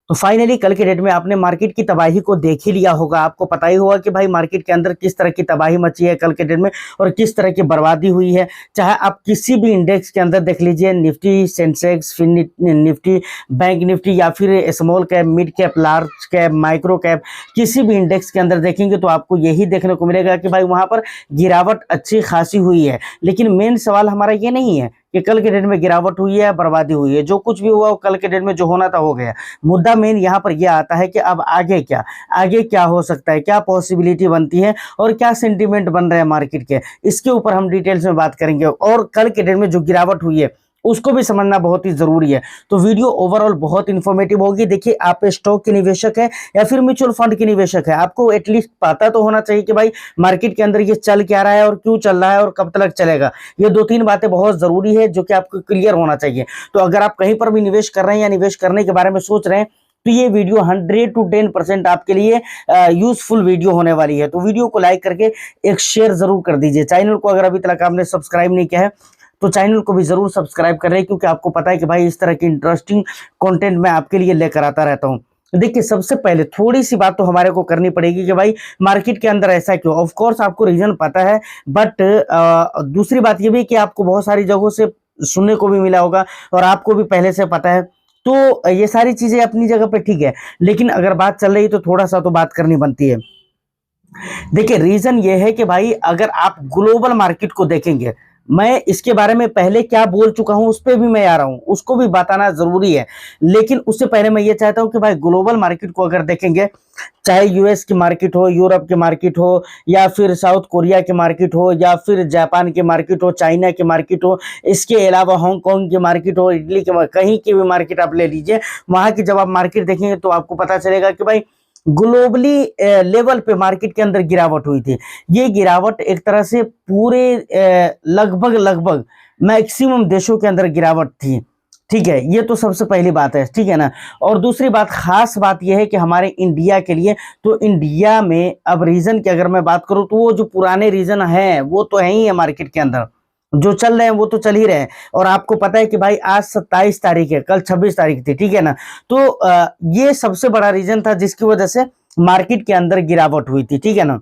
तो फाइनली कल के डेट में आपने मार्केट की तबाही को देख ही लिया होगा। आपको पता ही होगा कि भाई मार्केट के अंदर किस तरह की तबाही मची है कल के डेट में और किस तरह की बर्बादी हुई है। चाहे आप किसी भी इंडेक्स के अंदर देख लीजिए, Nifty, Sensex, Nifty, bank Nifty या फिर small cap, mid cap, large cap, micro cap, किसी भी इंडेक्स के अंदर देखेंगे तो आपको यही देखने को मिलेगा कि भाई वहां पर गिरावट अच्छी खासी हुई है। लेकिन मेन सवाल हमारा ये नहीं है कि कल के डेट में गिरावट हुई है, बर्बादी हुई है। जो कुछ भी हुआ वो कल के डेट में जो होना था हो गया। मुद्दा मेन यहाँ पर यह आता है कि अब आगे क्या हो सकता है, क्या पॉसिबिलिटी बनती है और क्या सेंटीमेंट बन रहे हैं मार्केट के, इसके ऊपर हम डिटेल्स में बात करेंगे। और कल के डेट में जो गिरावट हुई है उसको भी समझना बहुत ही जरूरी है। तो वीडियो ओवरऑल बहुत इन्फॉर्मेटिव होगी। देखिए, आप स्टॉक के निवेशक है या फिर म्यूचुअल फंड के निवेशक है, आपको एटलीस्ट पता तो होना चाहिए कि भाई मार्केट के अंदर ये चल क्या रहा है और क्यों चल रहा है और कब तक चलेगा। ये दो तीन बातें बहुत जरूरी है जो कि आपको क्लियर होना चाहिए। तो अगर आप कहीं पर भी निवेश कर रहे हैं या निवेश करने के बारे में सोच रहे हैं तो ये वीडियो 100 to 10% आपके लिए यूजफुल वीडियो होने वाली है। तो वीडियो को लाइक करके एक शेयर जरूर कर दीजिए। चैनल को अगर अभी तक आपने सब्सक्राइब नहीं किया है तो चैनल को भी जरूर सब्सक्राइब कर रहे हैं, क्योंकि आपको पता है कि भाई इस तरह की इंटरेस्टिंग कंटेंट मैं आपके लिए लेकर आता रहता हूं। देखिए, सबसे पहले थोड़ी सी बात तो हमारे को करनी पड़ेगी कि भाई मार्केट के अंदर ऐसा क्यों। ऑफ कोर्स आपको रीजन पता है, बट दूसरी बात ये भी कि आपको बहुत सारी जगहों से सुनने को भी मिला होगा और आपको भी पहले से पता है। तो ये सारी चीजें अपनी जगह पे ठीक है, लेकिन अगर बात चल रही तो थोड़ा सा तो बात करनी बनती है। देखिए, रीजन ये है कि भाई अगर आप ग्लोबल मार्केट को देखेंगे, मैं इसके बारे में पहले क्या बोल चुका हूं उस पर भी मैं आ रहा हूं, उसको भी बताना जरूरी है। लेकिन उससे पहले मैं ये चाहता हूं कि भाई ग्लोबल मार्केट को अगर देखेंगे, चाहे यूएस की मार्केट हो, यूरोप की मार्केट हो, या फिर साउथ कोरिया की मार्केट हो, या फिर जापान की मार्केट हो, चाइना की मार्केट हो, इसके अलावा हांगकांग की मार्केट हो, इटली की, कहीं की भी मार्केट आप ले लीजिए, वहां की जब आप मार्केट देखेंगे तो आपको पता चलेगा कि भाई ग्लोबली लेवल पे मार्केट के अंदर गिरावट हुई थी। ये गिरावट एक तरह से पूरे लगभग मैक्सिमम देशों के अंदर गिरावट थी। ठीक है, ये तो सबसे पहली बात है, ठीक है ना। और दूसरी बात, खास बात यह है कि हमारे इंडिया के लिए, तो इंडिया में अब रीजन की अगर मैं बात करूं तो वो जो पुराने रीजन हैं वो तो है ही है मार्केट के अंदर, जो चल रहे हैं वो तो चल ही रहे हैं। और आपको पता है कि भाई आज 27 तारीख है, कल 26 तारीख थी, ठीक है ना। तो ये सबसे बड़ा रीजन था जिसकी वजह से मार्केट के अंदर गिरावट हुई थी, ठीक है ना।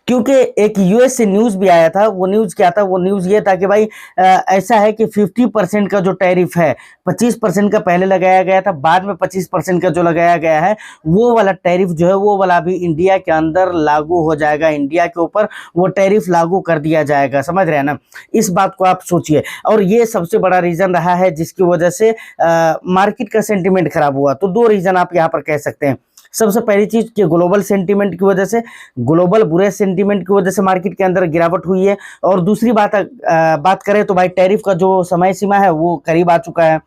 क्योंकि एक यूएस से न्यूज भी आया था। वो न्यूज क्या था? वो न्यूज ये था कि भाई ऐसा है कि 50% का जो टैरिफ है, 25% का पहले लगाया गया था, बाद में 25% का जो लगाया गया है, वो वाला टैरिफ जो है वो वाला भी इंडिया के अंदर लागू हो जाएगा। इंडिया के ऊपर वो टैरिफ लागू कर दिया जाएगा, समझ रहे हैं ना। इस बात को आप सोचिए। और ये सबसे बड़ा रीजन रहा है जिसकी वजह से मार्केट का सेंटीमेंट खराब हुआ। तो दो रीजन आप यहाँ पर कह सकते हैं। सबसे पहली चीज कि ग्लोबल सेंटीमेंट की वजह से, ग्लोबल बुरे सेंटीमेंट की वजह से मार्केट के अंदर गिरावट हुई है। और दूसरी बात करें तो भाई टैरिफ का जो समय सीमा है वो करीब आ चुका है।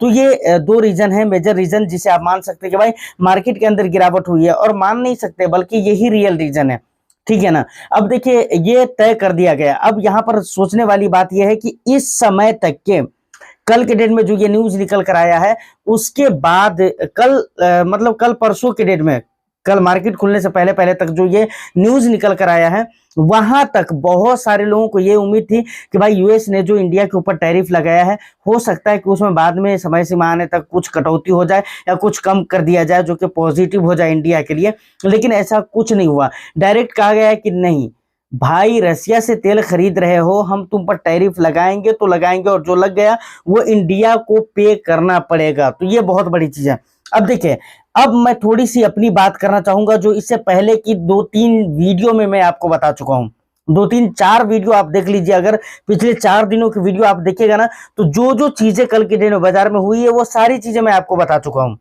तो ये दो रीजन है, मेजर रीजन, जिसे आप मान सकते हैं कि भाई मार्केट के अंदर गिरावट हुई है। और मान नहीं सकते बल्कि यही रियल रीजन है, ठीक है ना। अब देखिए, ये तय कर दिया गया। अब यहाँ पर सोचने वाली बात यह है कि इस समय तक के, कल के डेट में जो ये न्यूज निकल कर आया है, उसके बाद कल मतलब कल परसों के डेट में, कल मार्केट खुलने से पहले पहले तक जो ये न्यूज निकल कर आया है, वहां तक बहुत सारे लोगों को ये उम्मीद थी कि भाई यूएस ने जो इंडिया के ऊपर टैरिफ लगाया है, हो सकता है कि उसमें बाद में समय सीमा आने तक कुछ कटौती हो जाए या कुछ कम कर दिया जाए, जो कि पॉजिटिव हो जाए इंडिया के लिए। लेकिन ऐसा कुछ नहीं हुआ। डायरेक्ट कहा गया है कि नहीं भाई, रसिया से तेल खरीद रहे हो, हम तुम पर टैरिफ लगाएंगे तो लगाएंगे, और जो लग गया वो इंडिया को पे करना पड़ेगा। तो ये बहुत बड़ी चीज है। अब देखिए, अब मैं थोड़ी सी अपनी बात करना चाहूंगा जो इससे पहले की 2-3 वीडियो में मैं आपको बता चुका हूं। 2-3-4 वीडियो आप देख लीजिए। अगर पिछले 4 दिनों की वीडियो आप देखिएगा ना, तो जो जो चीजें कल के दिन बाजार में हुई है वो सारी चीजें मैं आपको बता चुका हूं।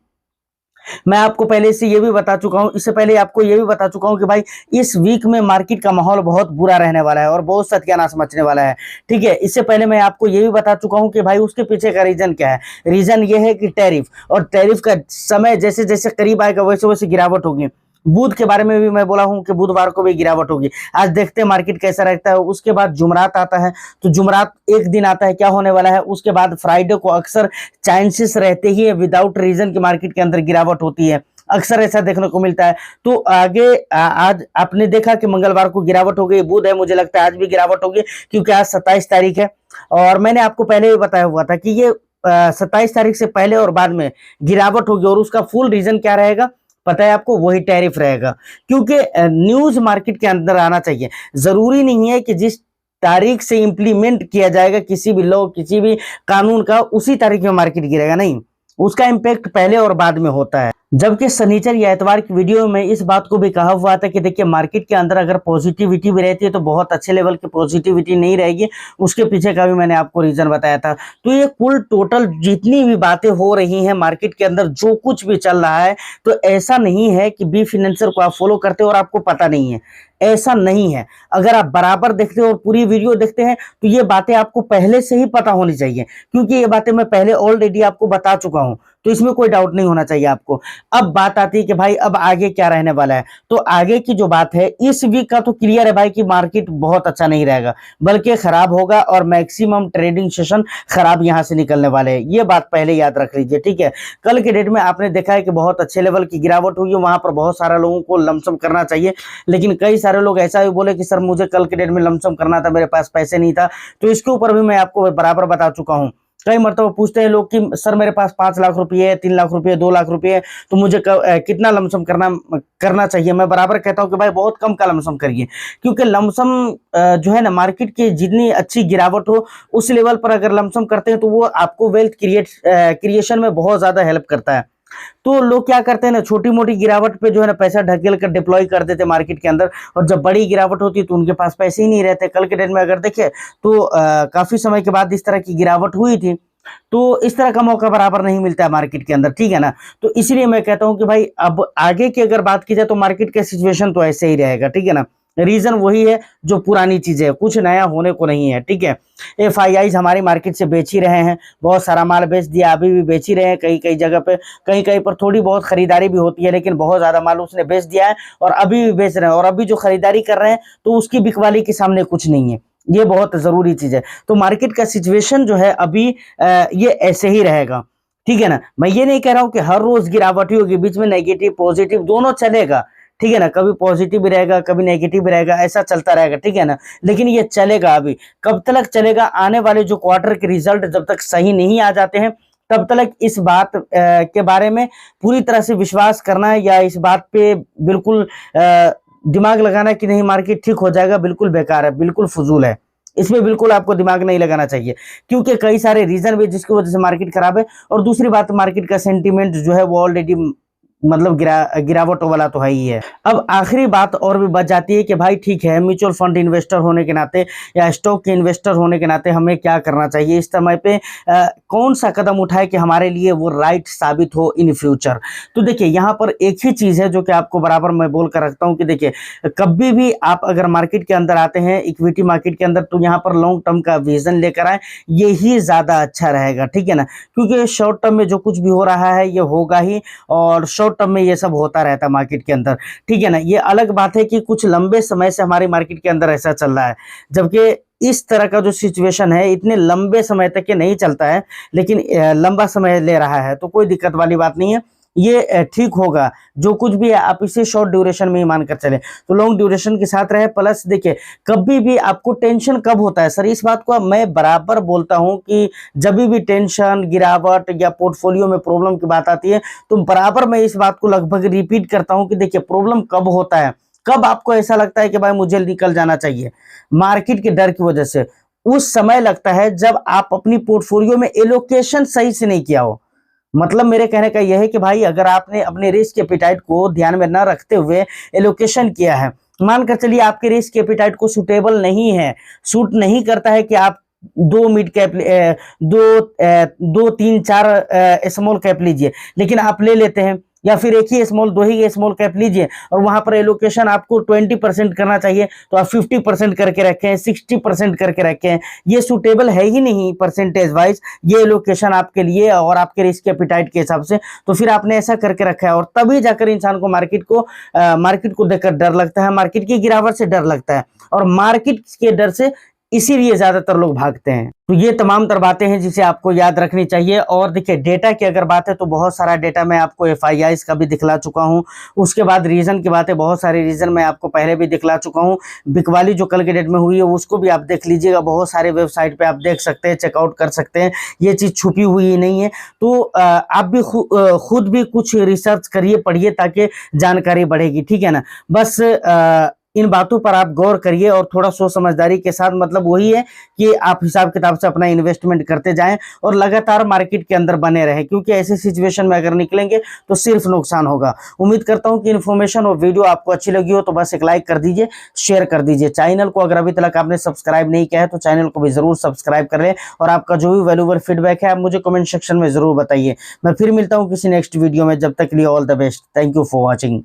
मैं आपको पहले से ये भी बता चुका हूं, इससे पहले आपको ये भी बता चुका हूं कि भाई इस वीक में मार्केट का माहौल बहुत बुरा रहने वाला है और बहुत सत्यानाश मचने वाला है, ठीक है। इससे पहले मैं आपको ये भी बता चुका हूं कि भाई उसके पीछे का रीजन क्या है। रीजन ये है कि टैरिफ, और टैरिफ का समय जैसे जैसे करीब आएगा वैसे वैसे गिरावट होगी। बुध के बारे में भी मैं बोला हूं कि बुधवार को भी गिरावट होगी। आज देखते हैं मार्केट कैसा रहता है। उसके बाद जुमरात आता है, तो जुमरात एक दिन आता है, क्या होने वाला है। उसके बाद फ्राइडे को अक्सर चांसेस रहते ही है विदाउट रीजन की मार्केट के अंदर गिरावट होती है, अक्सर ऐसा देखने को मिलता है। तो आगे आज आपने देखा कि मंगलवार को गिरावट हो गई, बुध है, मुझे लगता है आज भी गिरावट होगी, क्योंकि आज 27 तारीख है। और मैंने आपको पहले भी बताया हुआ था कि ये 27 तारीख से पहले और बाद में गिरावट होगी, और उसका फुल रीजन क्या रहेगा पता है आपको? वही टैरिफ रहेगा। क्योंकि न्यूज मार्केट के अंदर आना चाहिए। जरूरी नहीं है कि जिस तारीख से इंप्लीमेंट किया जाएगा किसी भी लॉ, किसी भी कानून का, उसी तारीख में मार्केट गिरेगा, नहीं, उसका इम्पैक्ट पहले और बाद में होता है। जबकि शनिचर या एतवार की वीडियो में इस बात को भी कहा हुआ था कि देखिए मार्केट के अंदर अगर पॉजिटिविटी भी रहती है तो बहुत अच्छे लेवल की पॉजिटिविटी नहीं रहेगी, उसके पीछे का भी मैंने आपको रीजन बताया था। तो ये कुल टोटल जितनी भी बातें हो रही हैं मार्केट के अंदर, जो कुछ भी चल रहा है, तो ऐसा नहीं है कि बी फाइनेंसर को आप फॉलो करते हो और आपको पता नहीं है, ऐसा नहीं है। अगर आप बराबर देखते हो और पूरी वीडियो देखते हैं तो ये बातें आपको पहले से ही पता होनी चाहिए, क्योंकि ये बातें मैं पहले ऑलरेडी आपको बता चुका हूं, तो इसमें कोई डाउट नहीं होना चाहिए आपको। अब बात आती है कि भाई अब आगे क्या रहने वाला है, तो आगे की जो बात है इस वीक का तो क्लियर है भाई कि मार्केट बहुत अच्छा नहीं रहेगा, बल्कि खराब होगा, और मैक्सिमम ट्रेडिंग सेशन खराब यहां से निकलने वाले हैं। ये बात पहले याद रख लीजिए, ठीक है। कल के डेट में आपने देखा है कि बहुत अच्छे लेवल की गिरावट हुई है, वहां पर बहुत सारे लोगों को लमसम करना चाहिए, लेकिन कई सारे लोग ऐसा भी बोले कि सर मुझे कल के डेट में लमसम करना था, मेरे पास पैसे नहीं था। तो इसके ऊपर भी मैं आपको बराबर बता चुका हूं। कई मरतबा पूछते हैं लोग कि सर मेरे पास 5 लाख रुपए है, 3 लाख रुपए, 2 लाख रुपए है, तो मुझे कितना लमसम करना चाहिए। मैं बराबर कहता हूं कि भाई बहुत कम का लमसम करिए, क्योंकि लमसम जो है ना, मार्केट की जितनी अच्छी गिरावट हो उस लेवल पर अगर लमसम करते हैं तो वो आपको वेल्थ क्रिएशन में बहुत ज्यादा हेल्प करता है। तो लोग क्या करते हैं ना, छोटी मोटी गिरावट पे जो है ना पैसा ढकेल कर डिप्लॉय कर देते मार्केट के अंदर, और जब बड़ी गिरावट होती है तो उनके पास पैसे ही नहीं रहते। कल के डेट में अगर देखें तो काफी समय के बाद इस तरह की गिरावट हुई थी, तो इस तरह का मौका बराबर नहीं मिलता है मार्केट के अंदर, ठीक है ना। तो इसलिए मैं कहता हूं कि भाई अब आगे की अगर बात की जाए तो मार्केट का सिचुएशन तो ऐसे ही रहेगा, ठीक है ना। रीजन वही है जो पुरानी चीजें है, कुछ नया होने को नहीं है, ठीक है। एफआईआईज हमारी मार्केट से बेच ही रहे हैं, बहुत सारा माल बेच दिया, अभी भी बेच ही रहे हैं, कई कई जगह पे, कहीं कहीं पर थोड़ी बहुत खरीदारी भी होती है, लेकिन बहुत ज्यादा माल उसने बेच दिया है और अभी भी बेच रहे हैं, और अभी जो खरीदारी कर रहे हैं तो उसकी बिकवाली के सामने कुछ नहीं है। ये बहुत जरूरी चीज है। तो मार्केट का सिचुएशन जो है अभी ये ऐसे ही रहेगा, ठीक है ना। मैं ये नहीं कह रहा हूं कि हर रोज गिरावट ही होगी, बीच में नेगेटिव पॉजिटिव दोनों चलेगा, ठीक है ना। कभी पॉजिटिव भी रहेगा, कभी नेगेटिव भी रहेगा, ऐसा चलता रहेगा, ठीक है ना। लेकिन ये चलेगा। अभी कब तक चलेगा? आने वाले जो क्वार्टर के रिजल्ट जब तक सही नहीं आ जाते हैं तब तक इस बात के बारे में पूरी तरह से विश्वास करना या इस बात पे बिल्कुल दिमाग लगाना कि नहीं मार्केट ठीक हो जाएगा, बिल्कुल बेकार है, बिल्कुल फजूल है। इसमें बिल्कुल आपको दिमाग नहीं लगाना चाहिए, क्योंकि कई सारे रीजन भी जिसकी वजह से मार्केट खराब है। और दूसरी बात, मार्केट का सेंटीमेंट जो है वो ऑलरेडी मतलब गिरावट वाला तो है ही है। अब आखिरी बात और भी बच जाती है कि भाई ठीक है, म्यूचुअल फंड इन्वेस्टर होने के नाते या स्टॉक के इन्वेस्टर होने के नाते हमें क्या करना चाहिए इस समय पे, कौन सा कदम उठाए कि हमारे लिए वो राइट साबित हो इन फ्यूचर। तो देखिए यहाँ पर एक ही चीज है जो कि आपको बराबर मैं बोल कर रखता हूँ कि देखिए कभी भी आप अगर मार्केट के अंदर आते हैं, इक्विटी मार्केट के अंदर, तो यहाँ पर लॉन्ग टर्म का विजन लेकर आए, यही ज्यादा अच्छा रहेगा, ठीक है ना। क्योंकि शॉर्ट टर्म में जो कुछ भी हो रहा है ये होगा ही, और शॉर्ट टर्म में ये सब होता रहता है मार्केट के अंदर, ठीक है ना। ये अलग बात है कि कुछ लंबे समय से हमारी मार्केट के अंदर ऐसा चल रहा है, जबकि इस तरह का जो सिचुएशन है इतने लंबे समय तक के नहीं चलता है, लेकिन लंबा समय ले रहा है, तो कोई दिक्कत वाली बात नहीं है, ये ठीक होगा। जो कुछ भी है आप इसे शॉर्ट ड्यूरेशन में ही मानकर चले, तो लॉन्ग ड्यूरेशन के साथ रहे। प्लस देखिए कभी भी आपको टेंशन कब होता है, सर इस बात को मैं बराबर बोलता हूं कि जब भी टेंशन, गिरावट या पोर्टफोलियो में प्रॉब्लम की बात आती है तो बराबर मैं इस बात को लगभग रिपीट करता हूं कि देखिए प्रॉब्लम कब होता है, कब आपको ऐसा लगता है कि भाई मुझे निकल जाना चाहिए मार्केट के डर की वजह से। उस समय लगता है जब आप अपनी पोर्टफोलियो में एलोकेशन सही से नहीं किया हो। मतलब मेरे कहने का यह है कि भाई अगर आपने अपने रिस्क एपिटाइट को ध्यान में न रखते हुए एलोकेशन किया है, मानकर चलिए आपके रिस्क एपिटाइट को सूटेबल नहीं है, सूट नहीं करता है कि आप दो मिड कैप दो तीन चार स्मॉल कैप लीजिए, लेकिन आप ले लेते हैं, या फिर एक ही स्मॉल, दो ही स्मॉल कैप लीजिए और वहां पर एलोकेशन आपको 20% करना चाहिए तो आप 50% करके रखें, 60% करके रखें। ये सूटेबल है ही नहीं परसेंटेज वाइज ये एलोकेशन आपके लिए और आपके रिस्क एपिटाइट के हिसाब से। तो फिर आपने ऐसा करके रखा है, और तभी जाकर इंसान को मार्केट को देखकर डर लगता है, मार्केट की गिरावट से डर लगता है, और मार्केट के डर से इसीलिए ज्यादातर लोग भागते हैं। तो ये तमाम तर बातें हैं जिसे आपको याद रखनी चाहिए। और देखिए डेटा की अगर बात है तो बहुत सारा डेटा मैं आपको एफआईआईस का भी दिखला चुका हूं। उसके बाद रीजन की बात है, बहुत सारे रीजन मैं आपको पहले भी दिखला चुका हूं। बिकवाली जो कल के डेट में हुई है उसको भी आप देख लीजिएगा, बहुत सारे वेबसाइट पे आप देख सकते हैं, चेकआउट कर सकते हैं, ये चीज छुपी हुई नहीं है। तो आप भी खुद भी कुछ रिसर्च करिए, पढ़िए, ताकि जानकारी बढ़ेगी, ठीक है ना। बस इन बातों पर आप गौर करिए और थोड़ा सोच समझदारी के साथ, मतलब वही है कि आप हिसाब किताब से अपना इन्वेस्टमेंट करते जाएं और लगातार मार्केट के अंदर बने रहें, क्योंकि ऐसे सिचुएशन में अगर निकलेंगे तो सिर्फ नुकसान होगा। उम्मीद करता हूं कि इन्फॉर्मेशन और वीडियो आपको अच्छी लगी हो तो बस एक लाइक कर दीजिए, शेयर कर दीजिए। चैनल को अगर अभी तक आपने सब्सक्राइब नहीं किया है तो चैनल को भी जरूर सब्सक्राइब कर लें, और आपका जो भी वैल्यूएबल फीडबैक है आप मुझे कमेंट सेक्शन में जरूर बताइए। मैं फिर मिलता हूँ किसी नेक्स्ट वीडियो में, जब तक के लिए all the best, thank you for watching.